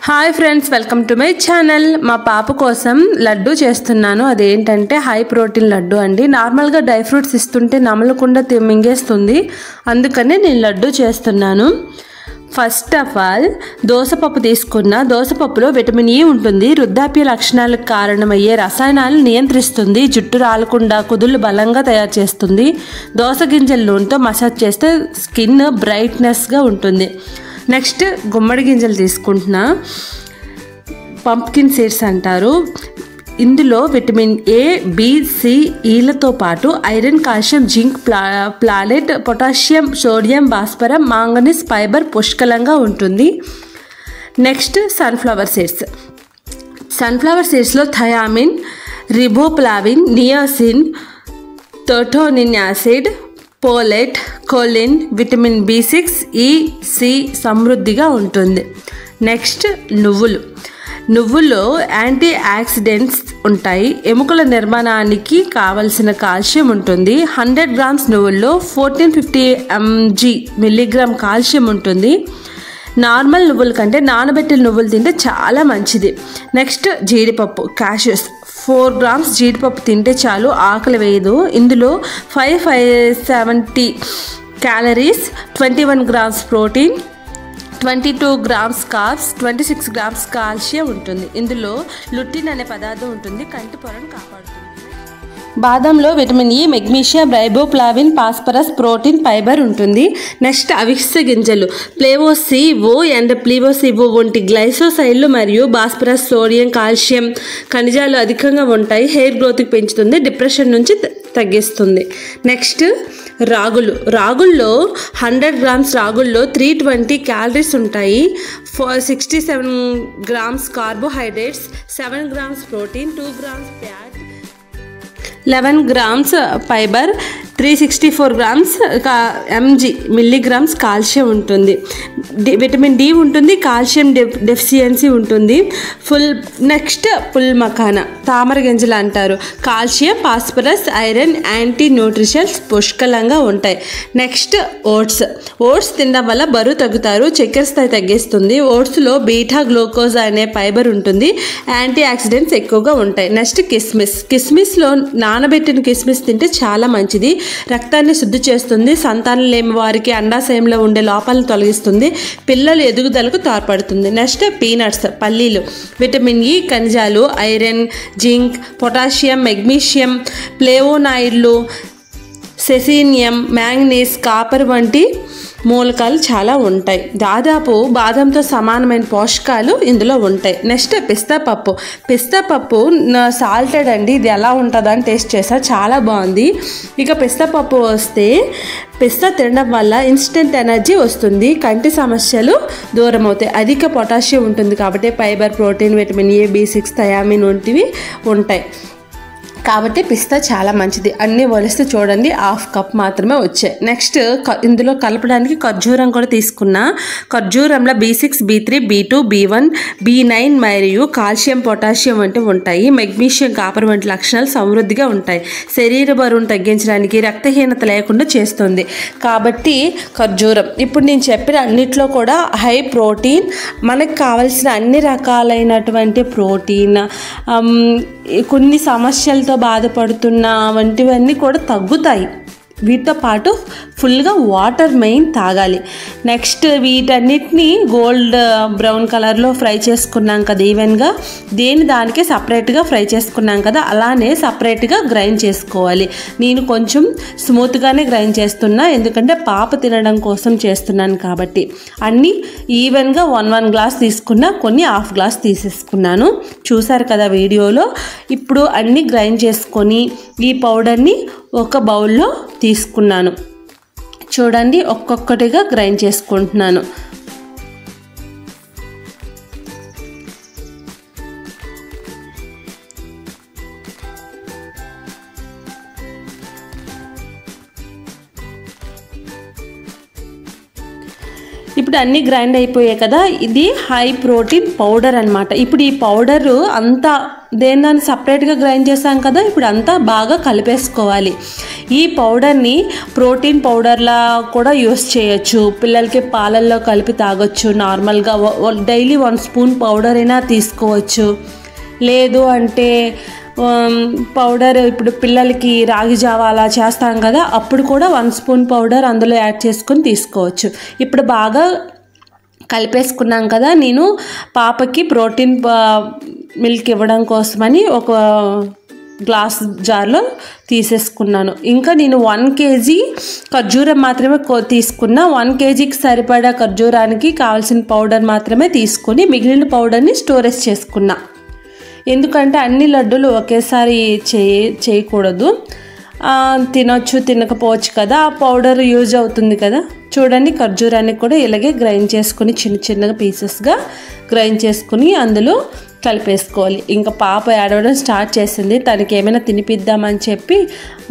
Hi friends, welcome to my channel. మా పాప కోసం లడ్డు చేస్తున్నాను. అదేంటంటే హై ప్రోటీన్ లడ్డు అండి. నార్మల్గా డ్రై ఫ్రూట్స్ ఇస్తుంటే నమలకుండా మింగేస్తుంది, అందుకని నేను లడ్డు చేస్తున్నాను. ఫస్ట్ ఆఫ్ ఆల్ దోసపప్పు తీసుకున్న. దోసపప్పులో విటమిన్ ఈ ఉంటుంది. వృద్ధాప్య లక్షణాలకు కారణమయ్యే రసాయనాలను నియంత్రిస్తుంది. జుట్టు రాలకుండా కుదుళ్ళు బలంగా తయారు చేస్తుంది. దోస గింజల నూనెతో మసాజ్ చేస్తే స్కిన్ బ్రైట్నెస్గా ఉంటుంది. నెక్స్ట్ గుమ్మడి గింజలు తీసుకుంటున్నా. పంప్కిన్ సీడ్స్ అంటారు. ఇందులో విటమిన్ ఏ, బి, సి, ఈలతో పాటు iron, calcium, zinc, folate, potassium, sodium, భాస్వరం, మాంగనీస్, ఫైబర్ పుష్కలంగా ఉంటుంది. Next sunflower seeds. సన్ఫ్లవర్ సీడ్స్లో థయామిన్, రిబోప్లావిన్, నియాసిన్, టోటోనిన్ acid, folate, choline, vitamin B6, E, C సమృద్ధిగా ఉంటుంది. నెక్స్ట్ నువ్వుల్లో యాంటీ ఆక్సిడెంట్స్ ఉంటాయి. ఎముకల నిర్మాణానికి కావలసిన కాల్షియం ఉంటుంది. 100 గ్రామ్స్ నువ్వుల్లో 1450 మిల్లీగ్రామ్ కాల్షియం ఉంటుంది. నార్మల్ నువ్వుల కంటే నానబెట్టిన నువ్వులు తింటే చాలా మంచిది. నెక్స్ట్ జీడిపప్పు, క్యాష్యూస్. 4 గ్రామ్స్ జీడిపప్పు తింటే చాలు, ఆకలి వేయదు. ఇందులో 570 calories, 21 grams protein, 22 grams carbs, 26 grams calcium ఉంటుంది. ఇందులో లుటిన్ అనే పదార్థం ఉంటుంది, కంటి పొరను కాపాడుతుంది. బాదంలో vitamin E, magnesium, riboflavin, phosphorus, protein, fibre ఉంటుంది. నెక్స్ట్ అవిసె గింజలు. ఫ్లేవోసివో అండ్ ప్లీవోసివో వంటి గ్లైసోసైడ్లు మరియు భాస్ఫరస్, సోడియం, కాల్షియం ఖనిజాలు అధికంగా ఉంటాయి. హెయిర్ గ్రోత్కి పెంచుతుంది, డిప్రెషన్ నుంచి తగ్గిస్తుంది. నెక్స్ట్ రాగుల్లో 100 గ్రామ్స్ రాగుల్లో 320 క్యాలరీస్ ఉంటాయి. 67 grams carbohydrates, 7 grams protein, 2 grams fat, 11 grams fibre, 364 grams milligrams calcium ఉంటుంది. విటమిన్ డి ఉంటుంది. కాల్షియం డెఫిషియన్సీ ఉంటుంది. నెక్స్ట్ ఫుల్ మఖానా, తామర గింజలు అంటారు. Calcium, phosphorus, iron, anti nutritions పుష్కలంగా ఉంటాయి. నెక్స్ట్ ఓట్స్ తినడం వల్ల బరువు తగ్గుతారు. చక్కెర స్థాయి తగ్గిస్తుంది. ఓట్స్లో బీటా గ్లూకోజ్ అనే ఫైబర్ ఉంటుంది. యాంటీ ఆక్సిడెంట్స్ ఎక్కువగా ఉంటాయి. నెక్స్ట్ కిస్మిస్లో నానబెట్టిన కిస్మిస్ తింటే చాలా మంచిది. రక్తాన్ని శుద్ధి చేస్తుంది. సంతానం లేని వారికి అండాశయంలో ఉండే లోపాలను తొలగిస్తుంది. పిల్లల ఎదుగుదలకు తోడ్పడుతుంది. నెక్స్ట్ పీనట్స్, పల్లీలు. విటమిన్ ఈ ఖనిజాలు, ఐరన్, జింక్, పొటాషియం, మెగ్నీషియం, ఫ్లేవోనాయిడ్లు, సెసీనియం, మ్యాంగనీస్, కాపర్ వంటి మూలకాలు చాలా ఉంటాయి. దాదాపు బాదంతో సమానమైన పోషకాలు ఇందులో ఉంటాయి. నెక్స్ట్ పిస్తా పప్పు సాల్టెడ్ అండి. ఇది ఎలా ఉంటుందని టేస్ట్ చేసా, చాలా బాగుంది. ఇక పిస్తా పప్పు వస్తే, పిస్తా తినడం వల్ల ఇన్స్టెంట్ ఎనర్జీ వస్తుంది. కంటి సమస్యలు దూరం అవుతాయి. అధిక పొటాషియం ఉంటుంది కాబట్టి fibre, protein, vitamin A, B6, thiamine వంటివి ఉంటాయి. కాబట్టి పిస్తా చాలా మంచిది. అన్నీ వలిస్తే చూడండి 1/2 కప్ మాత్రమే వచ్చాయి. నెక్స్ట్ ఇందులో కలపడానికి ఖర్జూరం కూడా తీసుకున్నా. ఖర్జూరంలో B6, B3, B2, B1, B9 మరియు కాల్షియం, పొటాషియం వంటివి ఉంటాయి. మెగ్నీషియం, కాపర్ వంటి లక్షణాలు సమృద్ధిగా ఉంటాయి. శరీర బరువును తగ్గించడానికి, రక్తహీనత లేకుండా చేస్తుంది కాబట్టి ఖర్జూరం. ఇప్పుడు నేను చెప్పిన అన్నిట్లో కూడా హై ప్రోటీన్. మనకు కావాల్సిన అన్ని రకాలైనటువంటి ప్రోటీన్, కొన్ని సమస్యలతో బాధపడుతున్న వంటివన్నీ కూడా తగ్గుతాయి. వీటితో పాటు ఫుల్గా వాటర్ మెయిన్ తాగాలి. నెక్స్ట్ వీటన్నిటిని గోల్డ్ బ్రౌన్ కలర్లో ఫ్రై చేసుకున్నాం కదా ఈవెన్గా, దానికే సపరేట్గా ఫ్రై చేసుకున్నాం కదా, అలానే సపరేట్గా గ్రైండ్ చేసుకోవాలి. నేను కొంచెం స్మూత్గానే గ్రైండ్ చేస్తున్నా, ఎందుకంటే పాప తినడం కోసం చేస్తున్నాను కాబట్టి. అన్నీ ఈవెన్గా 1 గ్లాస్ తీసుకున్నా, కొన్ని 1/2 గ్లాస్ తీసేసుకున్నాను. చూసారు కదా వీడియోలో. ఇప్పుడు అన్నీ గ్రైండ్ చేసుకొని ఈ పౌడర్ని ఒక బౌల్లో తీసుకున్నాను. చూడండి, ఒక్కొక్కటిగా గ్రైండ్ చేసుకుంటున్నాను. ఇప్పుడు ఇప్పుడు అన్నీ గ్రైండ్ అయిపోయాయి కదా, ఇది హై ప్రోటీన్ పౌడర్ అనమాట. ఇప్పుడు ఈ పౌడరు అంతా దాన్ని సపరేట్గా గ్రైండ్ చేసాం కదా, ఇప్పుడు అంతా బాగా కలిపేసుకోవాలి. ఈ పౌడర్ని ప్రోటీన్ పౌడర్లా కూడా యూస్ చేయొచ్చు, పిల్లలకి పాలల్లో కలిపి తాగొచ్చు, నార్మల్గా డైలీ 1 స్పూన్ పౌడర్ అయినా తీసుకోవచ్చు. లేదు అంటే పౌడర్ ఇప్పుడు పిల్లలకి రాగి జావా అలా చేస్తాం కదా, అప్పుడు కూడా 1 స్పూన్ పౌడర్ అందులో యాడ్ చేసుకొని తీసుకోవచ్చు. ఇప్పుడు బాగా కలిపేసుకున్నాం కదా, నేను పాపకి ప్రోటీన్ మిల్క్ ఇవ్వడం కోసమని ఒక గ్లాస్ జార్లో తీసేసుకున్నాను. ఇంకా నేను 1 కేజీ ఖర్జూరం మాత్రమే తీసుకున్నా. 1 కేజీకి సరిపడా ఖర్జూరానికి కావాల్సిన పౌడర్ మాత్రమే తీసుకొని మిగిలిన పౌడర్ని స్టోరేజ్ చేసుకున్నా. ఎందుకంటే అన్ని లడ్డూలు ఒకేసారి చేయకూడదు, తినొచ్చు తినకపోవచ్చు కదా, ఆ పౌడర్ యూజ్ అవుతుంది కదా. చూడండి, ఖర్జూరాన్ని కూడా ఇలాగే గ్రైండ్ చేసుకుని చిన్న చిన్నగా పీసెస్గా గ్రైండ్ చేసుకుని అందులో కలిపేసుకోవాలి. ఇంకా పాప ఏడవడం స్టార్ట్ చేసింది, తనకి ఏమైనా తినిపిద్దామని చెప్పి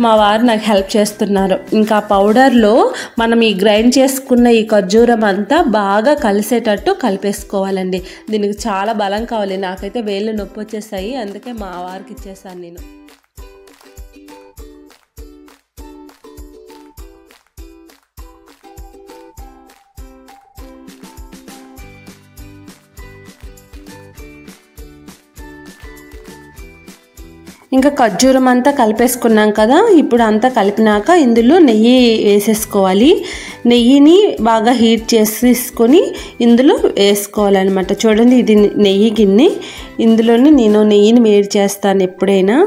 మా వారు నాకు హెల్ప్ చేస్తున్నారు. ఇంకా పౌడర్లో మనం ఈ గ్రైండ్ చేసుకున్న ఈ ఖర్జూరం అంతా బాగా కలిసేటట్టు కలిపేసుకోవాలండి. దీనికి చాలా బలం కావాలి. నాకైతే వేళ్ళు నొప్పి వచ్చేసాయి, అందుకే మా వారికి ఇచ్చేసాను నేను. ఇంకా ఖర్జూరం అంతా కలిపేసుకున్నాం కదా, ఇప్పుడు అంతా కలిపినాక ఇందులో నెయ్యి వేసేసుకోవాలి. నెయ్యిని బాగా హీట్ చేసుకొని ఇందులో వేసుకోవాలన్నమాట. చూడండి, ఇది నెయ్యి గిన్నె, ఇందులోనే నేను నెయ్యిని వేడి చేస్తాను ఎప్పుడైనా.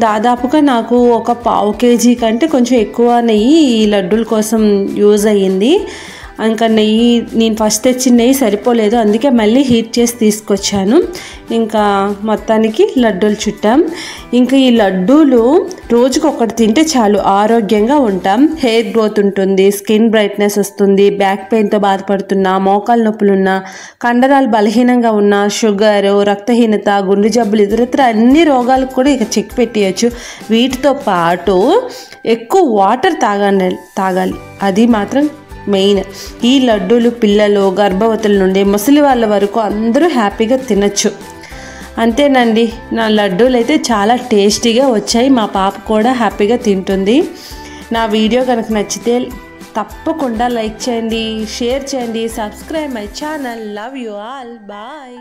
దాదాపుగా నాకు ఒక 1/2 కేజీ కంటే కొంచెం ఎక్కువ నెయ్యి ఈ లడ్డూల కోసం యూజ్ అయ్యింది. ఇంకా నెయ్యి నేను ఫస్ట్ తెచ్చిన నెయ్యి సరిపోలేదు, అందుకే మళ్ళీ హీట్ చేసి తీసుకొచ్చాను. ఇంకా మొత్తానికి లడ్డూలు చుట్టాం. ఇంకా ఈ లడ్డూలు రోజుకు ఒకటి తింటే చాలు, ఆరోగ్యంగా ఉంటాం. హెయిర్ గ్రోత్ ఉంటుంది, స్కిన్ బ్రైట్నెస్ వస్తుంది, బ్యాక్ పెయిన్తో బాధపడుతున్నా, మోకాలు నొప్పులున్నా, కండరాలు బలహీనంగా ఉన్న, షుగర్, రక్తహీనత, గుండె జబ్బులు, ఇతరత్ర అన్ని రోగాలకు కూడా ఇక చెక్ పెట్టేయచ్చు. వీటితో పాటు ఎక్కువ వాటర్ తాగాలి, అది మాత్రం మెయిన్. ఈ లడ్డూలు పిల్లలు, గర్భవతుల నుండి ముసలి వాళ్ళ వరకు అందరూ హ్యాపీగా తినచ్చు. అంతేనండి, నా లడ్డూలు అయితే చాలా టేస్టీగా వచ్చాయి. మా పాప కూడా హ్యాపీగా తింటుంది. నా వీడియో కనుక నచ్చితే తప్పకుండా లైక్ చేయండి, షేర్ చేయండి, subscribe my channel. Love you all, bye.